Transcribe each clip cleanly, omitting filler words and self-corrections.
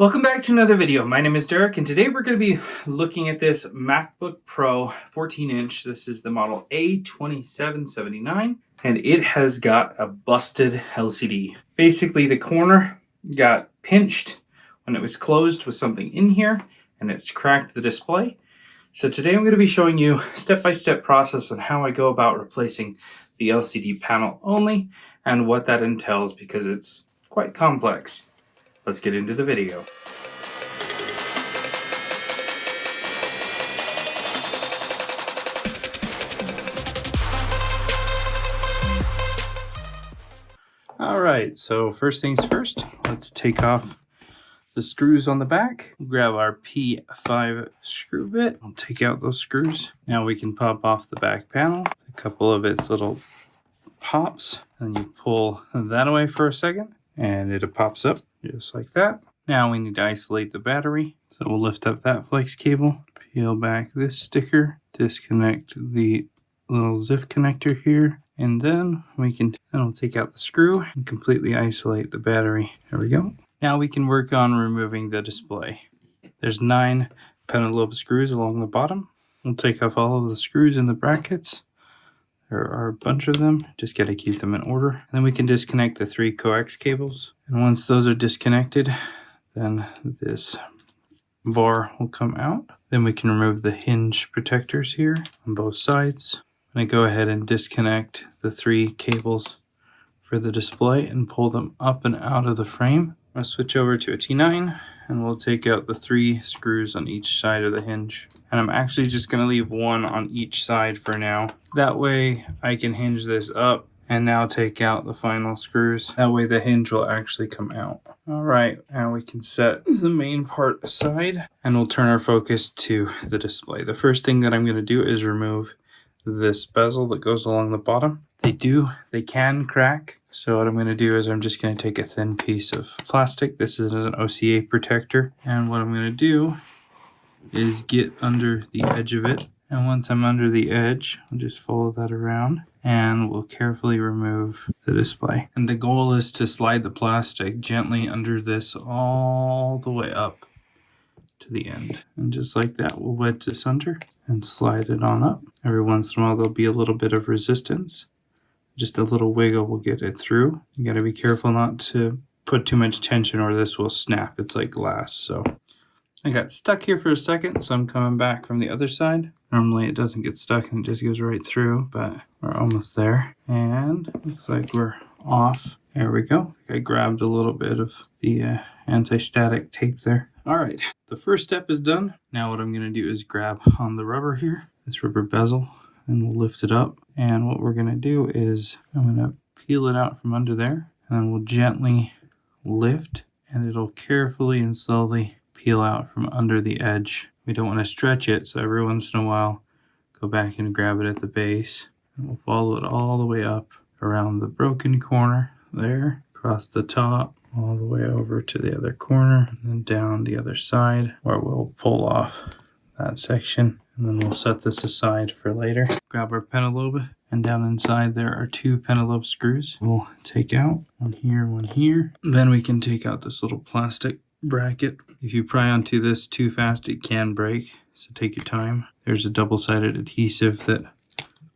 Welcome back to another video. My name is Derek, and today we're going to be looking at this MacBook Pro 14-inch. This is the model A2779, and it has got a busted LCD. Basically, the corner got pinched when it was closed with something in here, and it's cracked the display. So today I'm going to be showing you step-by-step process on how I go about replacing the LCD panel only, and what that entails, because it's quite complex. Let's get into the video. Alright, so first things first, let's take off the screws on the back. Grab our P5 screw bit. We'll take out those screws. Now we can pop off the back panel. A couple of its little pops, and you pull that away for a second, and it pops up just like that. Now we need to isolate the battery. So we'll lift up that flex cable, peel back this sticker, disconnect the little ZIF connector here, and then we'll take out the screw and completely isolate the battery. There we go. Now we can work on removing the display. There's 9 pentalobe screws along the bottom. We'll take off all of the screws in the brackets. There are a bunch of them, just got to keep them in order. And then we can disconnect the 3 coax cables. And once those are disconnected, then this bar will come out. Then we can remove the hinge protectors here on both sides. I'm going to go ahead and disconnect the 3 cables for the display and pull them up and out of the frame. I'll switch over to a T9, and we'll take out the 3 screws on each side of the hinge. And I'm actually just going to leave 1 on each side for now. That way I can hinge this up and now take out the final screws. That way the hinge will actually come out. Alright, now we can set the main part aside, and we'll turn our focus to the display. The first thing that I'm going to do is remove this bezel that goes along the bottom. They can crack. So what I'm going to do is I'm just going to take a thin piece of plastic. This is an OCA protector. And what I'm going to do is get under the edge of it. And once I'm under the edge, I'll just follow that around, and we'll carefully remove the display. And the goal is to slide the plastic gently under this all the way up to the end. And just like that, we'll wedge this under and slide it on up. Every once in a while, there'll be a little bit of resistance. Just a little wiggle will get it through. You got to be careful not to put too much tension, or this will snap. It's like glass. So I got stuck here for a second, so I'm coming back from the other side. Normally it doesn't get stuck and it just goes right through, but we're almost there. And looks like we're off. There we go. I grabbed a little bit of the anti-static tape there. All right, the first step is done. Now what I'm going to do is grab on the rubber here, this rubber bezel, and we'll lift it up. And what we're going to do is I'm going to peel it out from under there, and then we'll gently lift, and it'll carefully and slowly peel out from under the edge. We don't want to stretch it, so every once in a while go back and grab it at the base, and we'll follow it all the way up around the broken corner there, across the top, all the way over to the other corner, and then down the other side, where we'll pull off that section. And then we'll set this aside for later. Grab our pentalobe, and down inside there are 2 pentalobe screws. We'll take out one here, one here. Then we can take out this little plastic bracket. If you pry onto this too fast, it can break, so take your time. There's a double-sided adhesive that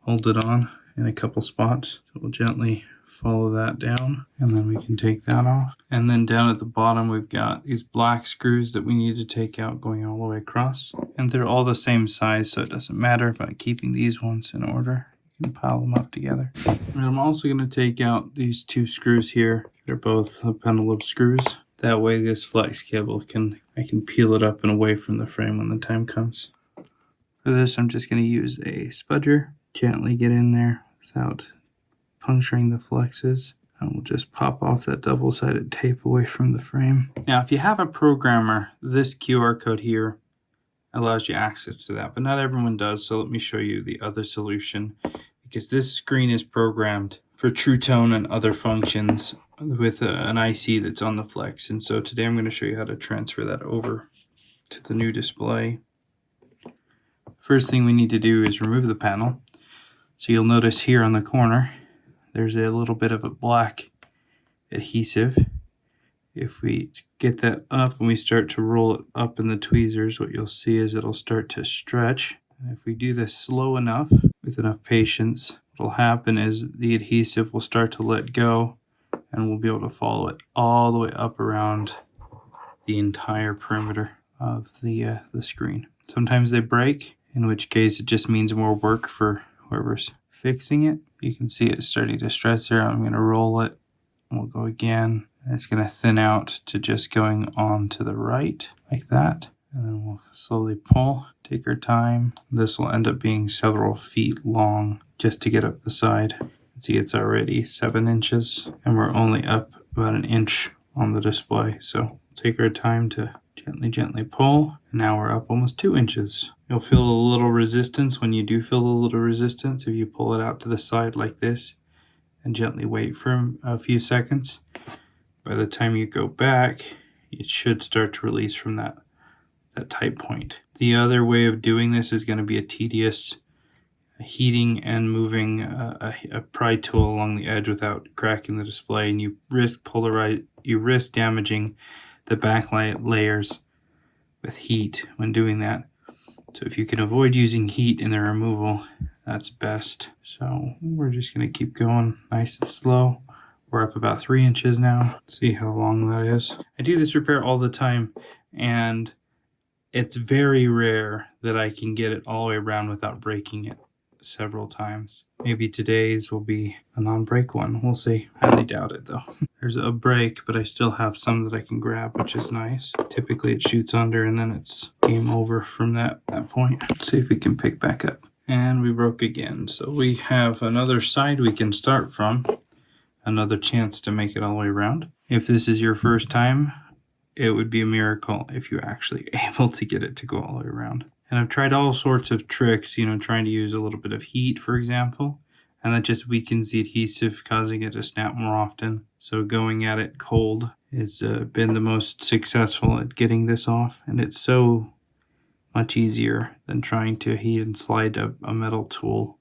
holds it on in a couple spots. So we'll gently follow that down, and then we can take that off. And then down at the bottom we've got these black screws that we need to take out, going all the way across, and they're all the same size, so it doesn't matter. By keeping these ones in order, you can pile them up together. And I'm also going to take out these 2 screws here. They're both the pentalobe screws. That way this flex cable I can peel it up and away from the frame when the time comes. For this, I'm just going to use a spudger, gently get in there without puncturing the flexes, and we'll just pop off that double-sided tape away from the frame. Now, if you have a programmer, this QR code here allows you access to that, but not everyone does, so let me show you the other solution, because this screen is programmed for True Tone and other functions with an IC that's on the flex. And so today I'm going to show you how to transfer that over to the new display. First thing we need to do is remove the panel. So you'll notice here on the corner there's a little bit of a black adhesive, if we get that up and we start to roll it up in the tweezers, what you'll see is it'll start to stretch. And if we do this slow enough, with enough patience, what'll happen is the adhesive will start to let go and we'll be able to follow it all the way up around the entire perimeter of the screen. Sometimes they break, in which case it just means more work for whoever's fixing it. You can see it starting to stretch there. I'm going to roll it. We'll go again. It's going to thin out to just going on to the right like that. And then we'll slowly pull, take our time. This will end up being several feet long just to get up the side. See, it's already 7 inches and we're only up about an inch on the display. So take our time to gently pull. And now we're up almost 2 inches. You'll feel a little resistance when you do feel a little resistance. If you pull it out to the side like this and gently wait for a few seconds, by the time you go back, it should start to release from that tight point. The other way of doing this is going to be a tedious heating and moving a pry tool along the edge without cracking the display, and you risk damaging the backlight layers with heat when doing that. So if you can avoid using heat in the removal, that's best. So we're just going to keep going nice and slow. We're up about 3 inches now. See how long that is. I do this repair all the time, and it's very rare that I can get it all the way around without breaking it several times. Maybe today's will be a non-break one. We'll see. Highly doubt it though. There's a break, but I still have some that I can grab, which is nice. Typically it shoots under and then it's game over from that point. Let's see if we can pick back up. And we broke again. So we have another side we can start from. Another chance to make it all the way around. If this is your first time, it would be a miracle if you're actually able to get it to go all the way around. And I've tried all sorts of tricks, trying to use a little bit of heat, for example, and that just weakens the adhesive, causing it to snap more often. So going at it cold has been the most successful at getting this off, and it's so much easier than trying to heat and slide a metal tool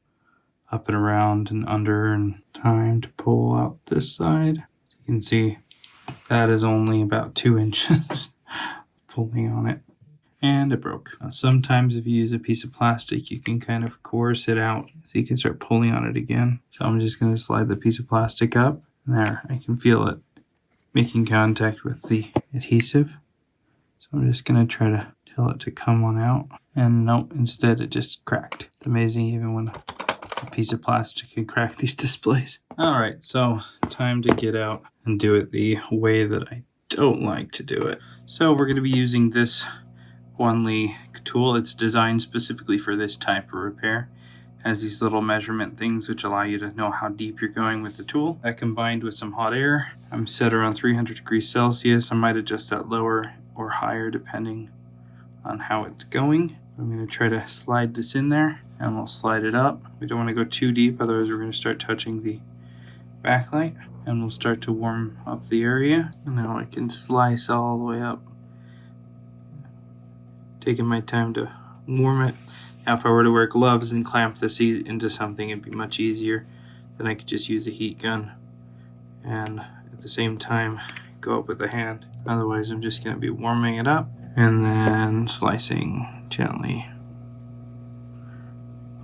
up and around and under. And time to pull out this side. So you can see that is only about 2 inches pulling on it. And it broke. Now, sometimes if you use a piece of plastic, you can kind of coerce it out so you can start pulling on it again. So I'm just going to slide the piece of plastic up. And there, I can feel it making contact with the adhesive. So I'm just going to try to tell it to come on out. And no, instead it just cracked. It's amazing even when a piece of plastic can crack these displays. All right, so time to get out and do it the way that I don't like to do it. So we're going to be using this Wanli tool. It's designed specifically for this type of repair. It has these little measurement things which allow you to know how deep you're going with the tool. That combined with some hot air. I'm set around 300 degrees Celsius. I might adjust that lower or higher depending on how it's going. I'm going to try to slide this in there and we'll slide it up. We don't want to go too deep, otherwise we're going to start touching the backlight, and we'll start to warm up the area. And now I can slice all the way up, taking my time to warm it. Now if I were to wear gloves and clamp this into something, it'd be much easier. Then I could just use a heat gun and at the same time go up with the hand. Otherwise I'm just going to be warming it up and then slicing gently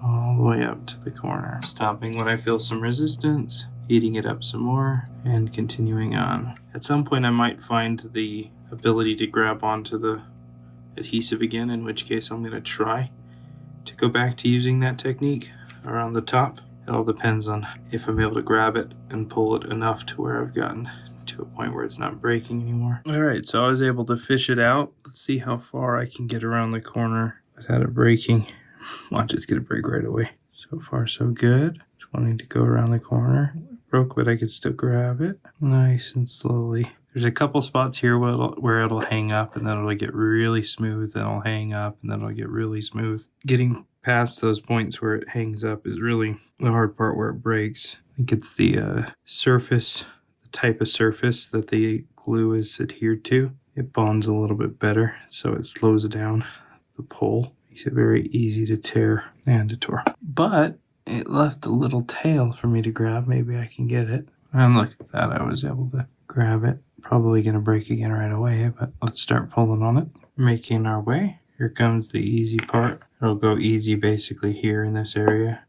all the way up to the corner. Stopping when I feel some resistance, heating it up some more, and continuing on. At some point I might find the ability to grab onto the adhesive again, in which case I'm going to try to go back to using that technique around the top. It all depends on if I'm able to grab it and pull it enough to where I've gotten to a point where it's not breaking anymore. Alright, so I was able to fish it out. Let's see how far I can get around the corner without it breaking. Watch, it's going to break right away. So far so good. Just wanting to go around the corner. It broke, but I could still grab it nice and slowly. There's a couple spots here where it'll hang up, and then it'll get really smooth, and it'll hang up, and then it'll get really smooth. Getting past those points where it hangs up is really the hard part where it breaks. I think it's the surface, the type of surface that the glue is adhered to. It bonds a little bit better, so it slows down the pull. Makes it very easy to tear, and it tore. But it left a little tail for me to grab. Maybe I can get it. And look at that, I was able to grab it. Probably going to break again right away, but let's start pulling on it. Making our way. Here comes the easy part. It'll go easy basically here in this area.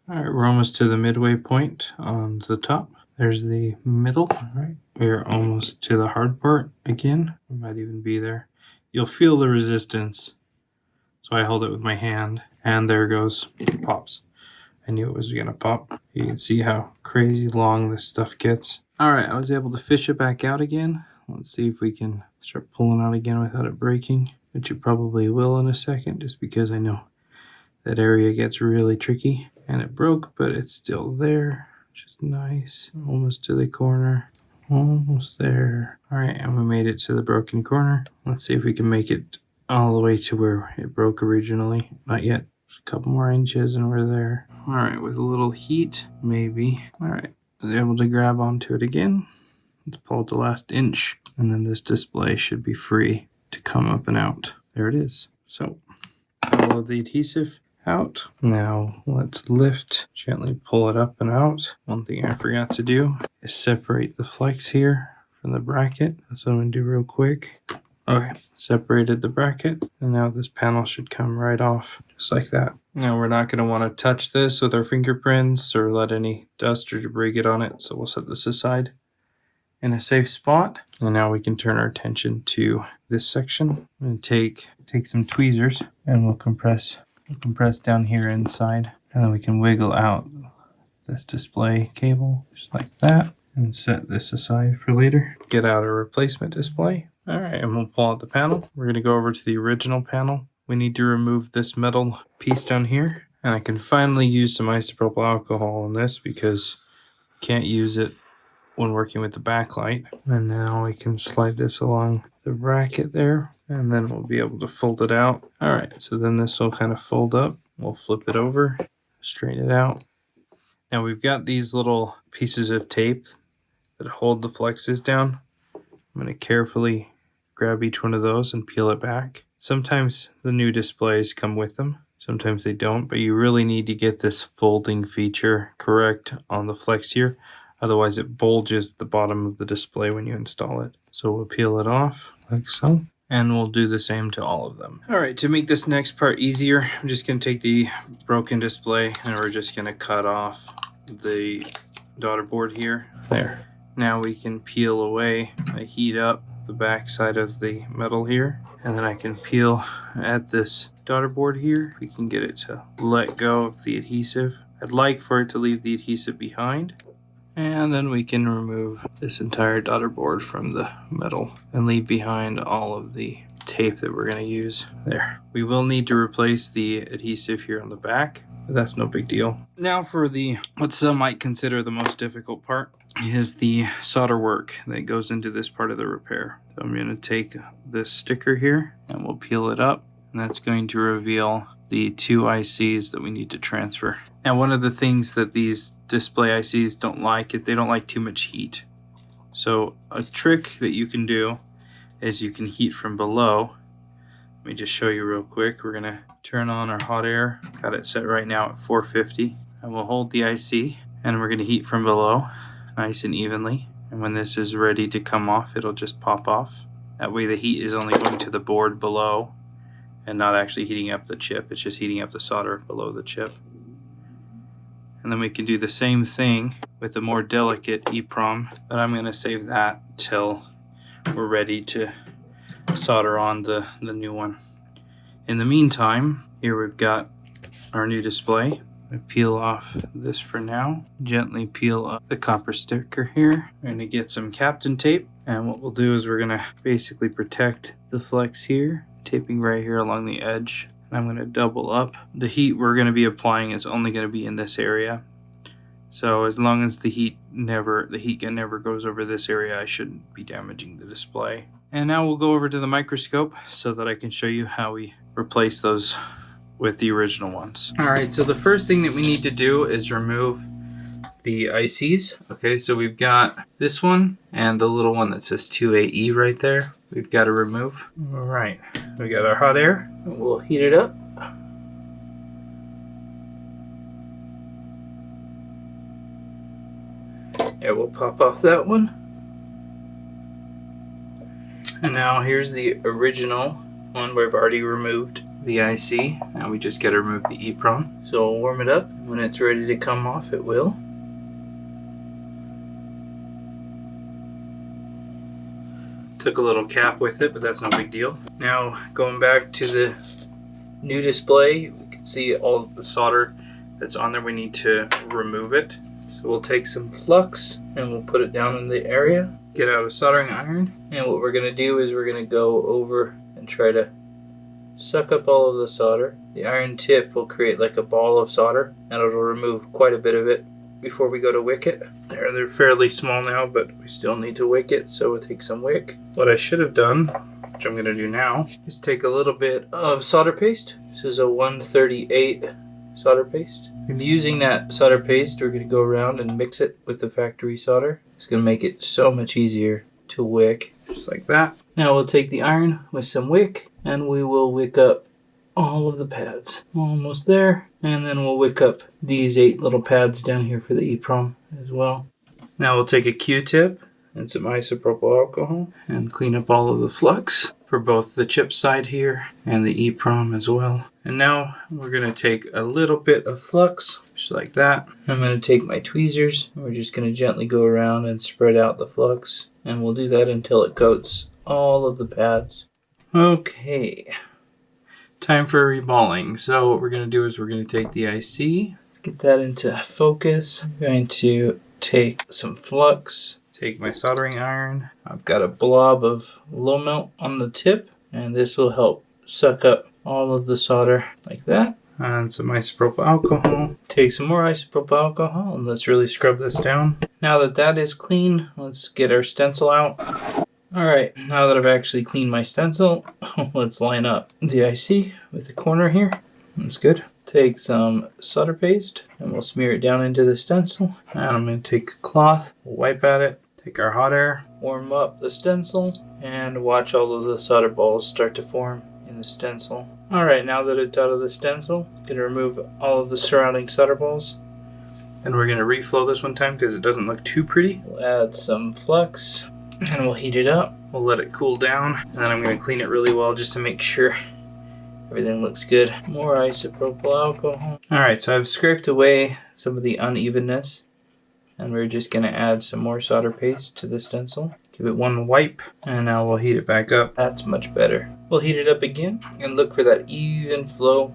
All right, we're almost to the midway point on the top. There's the middle. All right, we're almost to the hard part again. We might even be there. You'll feel the resistance. So I hold it with my hand, and there it goes. It pops. I knew it was going to pop. You can see how crazy long this stuff gets. All right, I was able to fish it back out again. Let's see if we can start pulling out again without it breaking, which you probably will in a second, just because I know that area gets really tricky. And it broke, but it's still there, which is nice. Almost to the corner. Almost there. All right, and we made it to the broken corner. Let's see if we can make it all the way to where it broke originally. Not yet. Just a couple more inches and we're there. All right, with a little heat, maybe. All right, I was able to grab onto it again. Let's pull out the last inch, and then this display should be free to come up and out. There it is. So, all of the adhesive out. Now let's lift, gently pull it up and out. One thing I forgot to do is separate the flex here from the bracket. That's what I'm going to do real quick. Okay, separated the bracket, and now this panel should come right off, just like that. Now we're not going to want to touch this with our fingerprints or let any dust or debris get on it, so we'll set this aside in a safe spot. And now we can turn our attention to this section and take some tweezers, and we'll compress down here inside, and then we can wiggle out this display cable just like that and set this aside for later. Get out a replacement display. All right, and we'll pull out the panel. We're going to go over to the original panel. We need to remove this metal piece down here, and I can finally use some isopropyl alcohol on this because I can't use it when working with the backlight. And now we can slide this along the bracket there, and then we'll be able to fold it out. All right, so then this will kind of fold up. We'll flip it over, straighten it out. Now we've got these little pieces of tape that hold the flexes down. I'm going to carefully grab each one of those and peel it back. Sometimes the new displays come with them, sometimes they don't, but you really need to get this folding feature correct on the flex here. Otherwise it bulges the bottom of the display when you install it. So we'll peel it off like so, and we'll do the same to all of them. All right, to make this next part easier, I'm just going to take the broken display and we're just going to cut off the daughter board here. There. Now we can peel away. I heat up the back side of the metal here, and then I can peel at this daughter board here. We can get it to let go of the adhesive. I'd like for it to leave the adhesive behind, and then we can remove this entire daughter board from the metal and leave behind all of the tape that we're going to use there. We will need to replace the adhesive here on the back, but that's no big deal. Now for the what some might consider the most difficult part is the solder work that goes into this part of the repair. So I'm going to take this sticker here and we'll peel it up, and that's going to reveal the two ICs that we need to transfer. Now one of the things that these display ICs don't like is they don't like too much heat. So a trick that you can do is you can heat from below. Let me just show you real quick. We're going to turn on our hot air. Got it set right now at 450, and we'll hold the IC and we're going to heat from below nice and evenly, and when this is ready to come off, it'll just pop off. That way the heat is only going to the board below and not actually heating up the chip. It's just heating up the solder below the chip. And then we can do the same thing with a more delicate EEPROM, but I'm going to save that till we're ready to solder on the new one. In the meantime, here we've got our new display. I peel off this for now. Gently peel up the copper sticker here. We're going to get some Captain tape, and what we'll do is we're going to basically protect the flex here, taping right here along the edge. And I'm going to double up. The heat we're going to be applying is only going to be in this area. So as long as the heat gun never goes over this area, I shouldn't be damaging the display. And now we'll go over to the microscope so that I can show you how we replace those with the original ones. All right, so the first thing that we need to do is remove the ICs. Okay, so we've got this one and the little one that says 2AE right there. We've got to remove. All right, we got our hot air. We'll heat it up. Yeah, we'll pop off that one. And now here's the original one where I've already removed the IC. Now we just got to remove the EEPROM. So I'll warm it up. When it's ready to come off, it will. Took a little cap with it, but that's no big deal. Now going back to the new display, we can see all of the solder that's on there. We need to remove it. So we'll take some flux and we'll put it down in the area. Get out a soldering iron, and what we're going to do is we're going to go over and try to suck up all of the solder. The iron tip will create like a ball of solder, and it'll remove quite a bit of it before we go to wick it. They're fairly small now, but we still need to wick it, so we'll take some wick. What I should have done, which I'm going to do now, is take a little bit of solder paste. This is a 138 solder paste. And using that solder paste, we're going to go around and mix it with the factory solder. It's going to make it so much easier to wick, just like that. Now we'll take the iron with some wick, and we will wick up all of the pads. Almost there. And then we'll wick up these 8 little pads down here for the EEPROM as well. Now we'll take a Q-tip and some isopropyl alcohol and clean up all of the flux for both the chip side here and the EEPROM as well. And now we're going to take a little bit of flux, just like that. I'm going to take my tweezers, and we're just going to gently go around and spread out the flux. And we'll do that until it coats all of the pads. Okay, time for reballing. So what we're going to do is we're going to take the IC, get that into focus. I'm going to take some flux, take my soldering iron. I've got a blob of low melt on the tip, and this will help suck up all of the solder like that. And some isopropyl alcohol. Take some more isopropyl alcohol, and let's really scrub this down. Now that that is clean, let's get our stencil out. Alright, now that I've actually cleaned my stencil, let's line up the IC with the corner here. That's good. Take some solder paste, and we'll smear it down into the stencil. And I'm going to take a cloth, we'll wipe at it, take our hot air, warm up the stencil, and watch all of the solder balls start to form in the stencil. Alright, now that it's out of the stencil, I'm going to remove all of the surrounding solder balls. And we're going to reflow this one time because it doesn't look too pretty. We'll add some flux, and we'll heat it up. We'll let it cool down, and then I'm going to clean it really well just to make sure everything looks good. More isopropyl alcohol. Alright, so I've scraped away some of the unevenness, and we're just going to add some more solder paste to the stencil. Give it one wipe, and now we'll heat it back up. That's much better. We'll heat it up again and look for that even flow.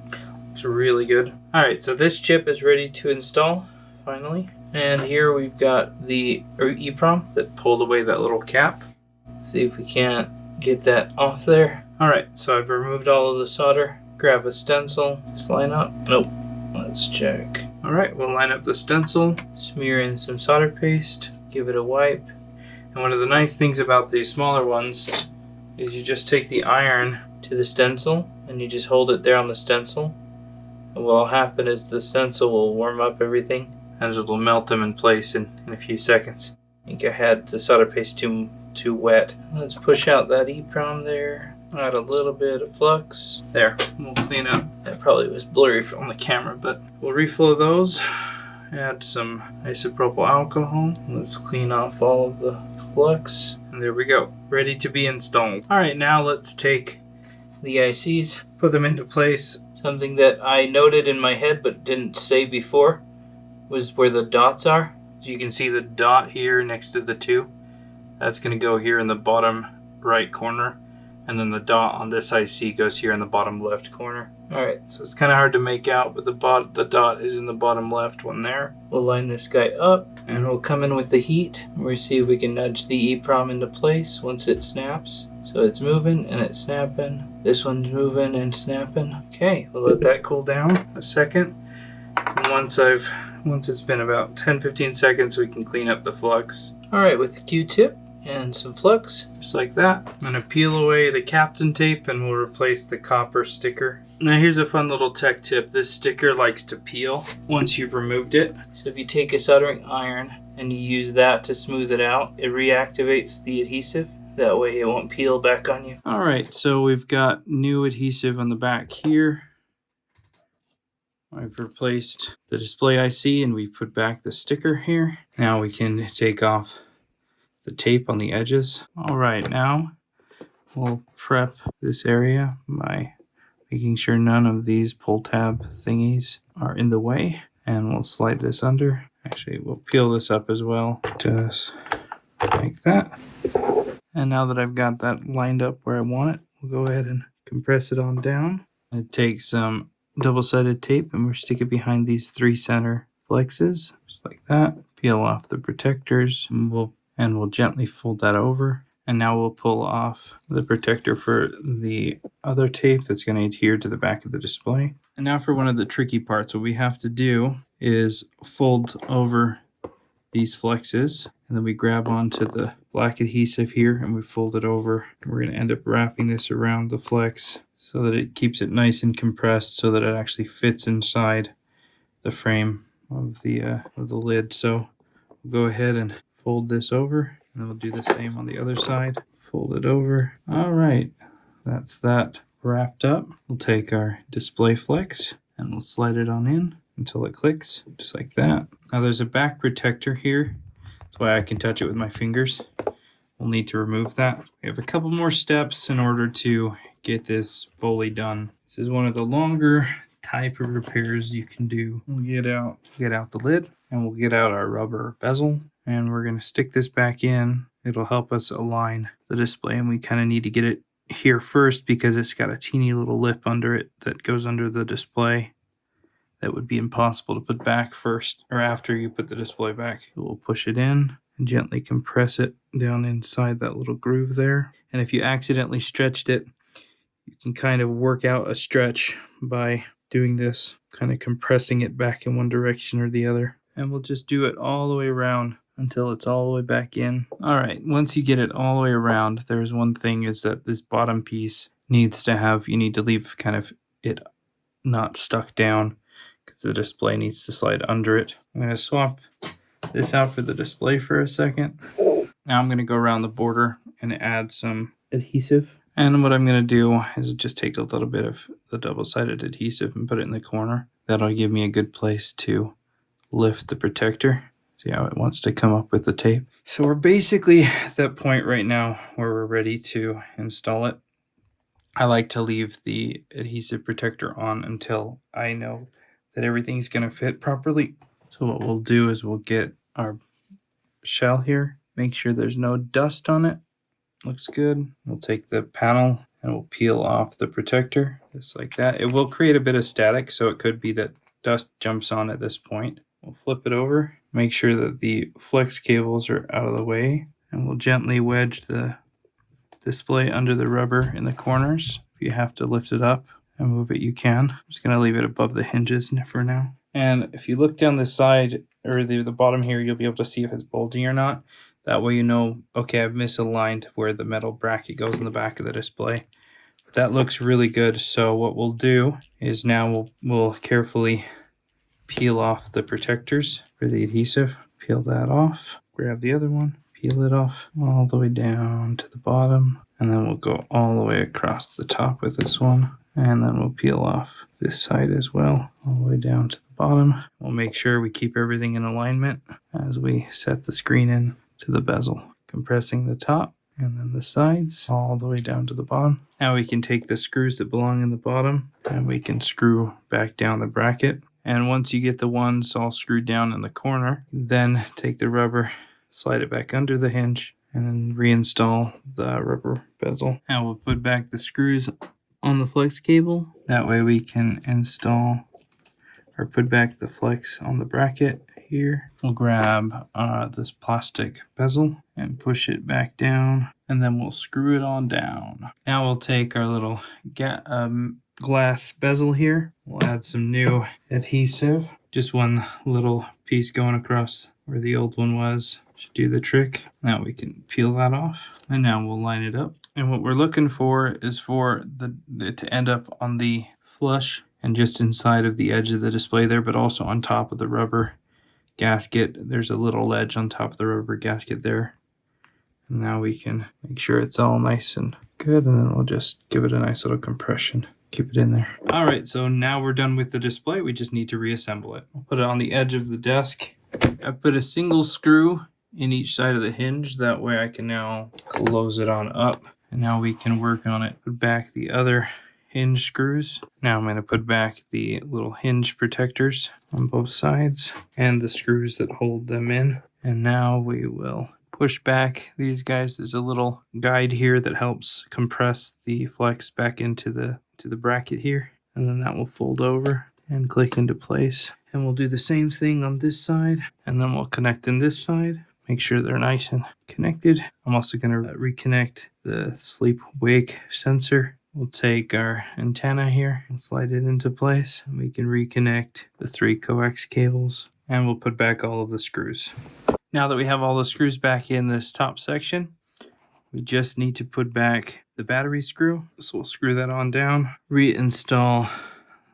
It's really good. Alright, so this chip is ready to install, finally. And here we've got the EEPROM that pulled away that little cap. Let's see if we can't get that off there. Alright, so I've removed all of the solder. Grab a stencil, just line up. Nope, let's check. Alright, we'll line up the stencil, smear in some solder paste, give it a wipe. And one of the nice things about these smaller ones is you just take the iron to the stencil and you just hold it there on the stencil. And what will happen is the stencil will warm up everything and it'll melt them in place in a few seconds. I think I had the solder paste too wet. Let's push out that EEPROM there. Add a little bit of flux. There, we'll clean up. That probably was blurry on the camera, but we'll reflow those. Add some isopropyl alcohol. Let's clean off all of the flux. And there we go, ready to be installed. Alright, now let's take the ICs, put them into place. Something that I noted in my head but didn't say before was where the dots are. So you can see the dot here next to the 2. That's going to go here in the bottom right corner. And then the dot on this IC goes here in the bottom left corner. Alright, so it's kind of hard to make out, but the dot is in the bottom left one there. We'll line this guy up, and we'll come in with the heat. We'll see if we can nudge the EEPROM into place once it snaps. So it's moving and it's snapping. This one's moving and snapping. Okay, we'll let that cool down a second. And once it's been about 10-15 seconds, we can clean up the flux. Alright, with the Q-tip and some flux, just like that. I'm going to peel away the Captain tape and we'll replace the copper sticker. Now here's a fun little tech tip. This sticker likes to peel once you've removed it. So if you take a soldering iron and you use that to smooth it out, it reactivates the adhesive. That way it won't peel back on you. Alright, so we've got new adhesive on the back here. I've replaced the display IC and we've put back the sticker here. Now we can take off the tape on the edges. Alright, now we'll prep this area by making sure none of these pull tab thingies are in the way. And we'll slide this under. Actually, we'll peel this up as well, just like that. And now that I've got that lined up where I want it, we'll go ahead and compress it on down. I take some double-sided tape and we'll stick it behind these 3 center flexes, just like that. Peel off the protectors, and we'll gently fold that over. And now we'll pull off the protector for the other tape that's going to adhere to the back of the display. And now for one of the tricky parts, what we have to do is fold over these flexes, and then we grab onto the black adhesive here and we fold it over. We're going to end up wrapping this around the flex so that it keeps it nice and compressed so that it actually fits inside the frame of the lid. So we'll go ahead and fold this over, and then we'll do the same on the other side. Fold it over. All right, that's that wrapped up. We'll take our display flex and we'll slide it on in until it clicks, just like that. Now there's a back protector here. That's why I can touch it with my fingers. We'll need to remove that. We have a couple more steps in order to get this fully done. This is one of the longer type of repairs you can do. We'll get out the lid, and we'll get out our rubber bezel, and we're going to stick this back in. It'll help us align the display, and we kind of need to get it here first because it's got a teeny little lip under it that goes under the display that would be impossible to put back first or after you put the display back. We'll push it in and gently compress it down inside that little groove there. And if you accidentally stretched it, you can kind of work out a stretch by doing this, kind of compressing it back in one direction or the other. And we'll just do it all the way around until it's all the way back in. All right, once you get it all the way around, there's one thing is that this bottom piece needs to have, you need to leave kind of it not stuck down because the display needs to slide under it. I'm going to swap this out for the display for a second. Now I'm going to go around the border and add some adhesive. And what I'm going to do is just take a little bit of the double-sided adhesive and put it in the corner. That'll give me a good place to lift the protector. See how it wants to come up with the tape. So we're basically at that point right now where we're ready to install it. I like to leave the adhesive protector on until I know that everything's going to fit properly. So what we'll do is we'll get our shell here, make sure there's no dust on it. Looks good. We'll take the panel and we'll peel off the protector just like that. It will create a bit of static, so it could be that dust jumps on at this point. We'll flip it over, make sure that the flex cables are out of the way, and we'll gently wedge the display under the rubber in the corners. If you have to lift it up and move it, you can. I'm just going to leave it above the hinges for now. And if you look down the side or the bottom here, you'll be able to see if it's bulging or not. That way you know, okay, I've misaligned where the metal bracket goes in the back of the display. But that looks really good. So what we'll do is now we'll carefully peel off the protectors for the adhesive. Peel that off. Grab the other one. Peel it off all the way down to the bottom. And then we'll go all the way across the top with this one. And then we'll peel off this side as well, all the way down to the bottom. We'll make sure we keep everything in alignment as we set the screen in to the bezel, compressing the top and then the sides all the way down to the bottom. Now we can take the screws that belong in the bottom and we can screw back down the bracket. And once you get the ones all screwed down in the corner, then take the rubber, slide it back under the hinge, and then reinstall the rubber bezel. Now we'll put back the screws on the flex cable. That way we can install or put back the flex on the bracket here. We'll grab this plastic bezel and push it back down, and then we'll screw it on down. Now we'll take our little glass bezel here. We'll add some new adhesive. Just one little piece going across where the old one was. Should do the trick. Now we can peel that off, and now we'll line it up. And what we're looking for is for it to end up on the flush and just inside of the edge of the display there, but also on top of the rubber gasket. There's a little ledge on top of the rubber gasket there. And now we can make sure it's all nice and good, and then we'll just give it a nice little compression. Keep it in there. All right, so now we're done with the display. We just need to reassemble it. I'll put it on the edge of the desk. I put a single screw in each side of the hinge. That way I can now close it on up. And now we can work on it. Put back the other hinge screws. Now I'm going to put back the little hinge protectors on both sides and the screws that hold them in. And now we will push back these guys. There's a little guide here that helps compress the flex back into the bracket here. And then that will fold over and click into place. And we'll do the same thing on this side. And then we'll connect in this side. Make sure they're nice and connected. I'm also going to reconnect the sleep wake sensor. We'll take our antenna here and slide it into place. And we can reconnect the 3 coax cables. And we'll put back all of the screws. Now that we have all the screws back in this top section, we just need to put back the battery screw. So we'll screw that on down. Reinstall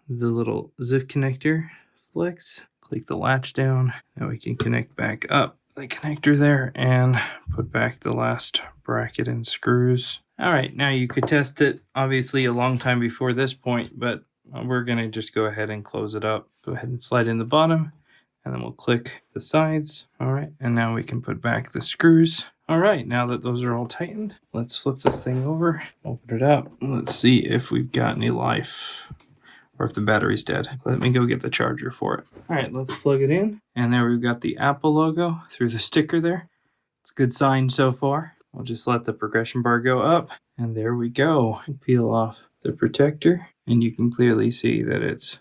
the little ZIF connector flex. Click the latch down. Now we can connect back up the connector there and put back the last bracket and screws. All right, now you could test it obviously a long time before this point, but we're gonna just go ahead and close it up. Go ahead and slide in the bottom, and then we'll click the sides. All right, and now we can put back the screws. All right, now that those are all tightened, let's flip this thing over, open it up. Let's see if we've got any life, or if the battery's dead. Let me go get the charger for it. All right, let's plug it in. And there we've got the Apple logo through the sticker there. It's a good sign so far. We'll just let the progression bar go up. And there we go. Peel off the protector. And you can clearly see that it's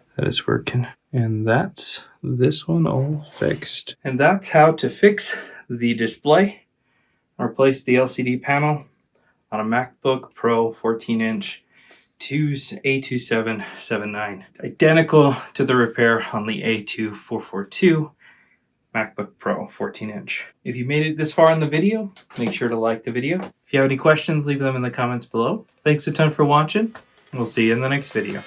working. And that's this one all fixed. And that's how to fix the display. Replace the LCD panel on a MacBook Pro 14-inch A2779. Identical to the repair on the A2442 MacBook Pro 14-inch. If you made it this far in the video, make sure to like the video. If you have any questions, leave them in the comments below. Thanks a ton for watching, and we'll see you in the next video.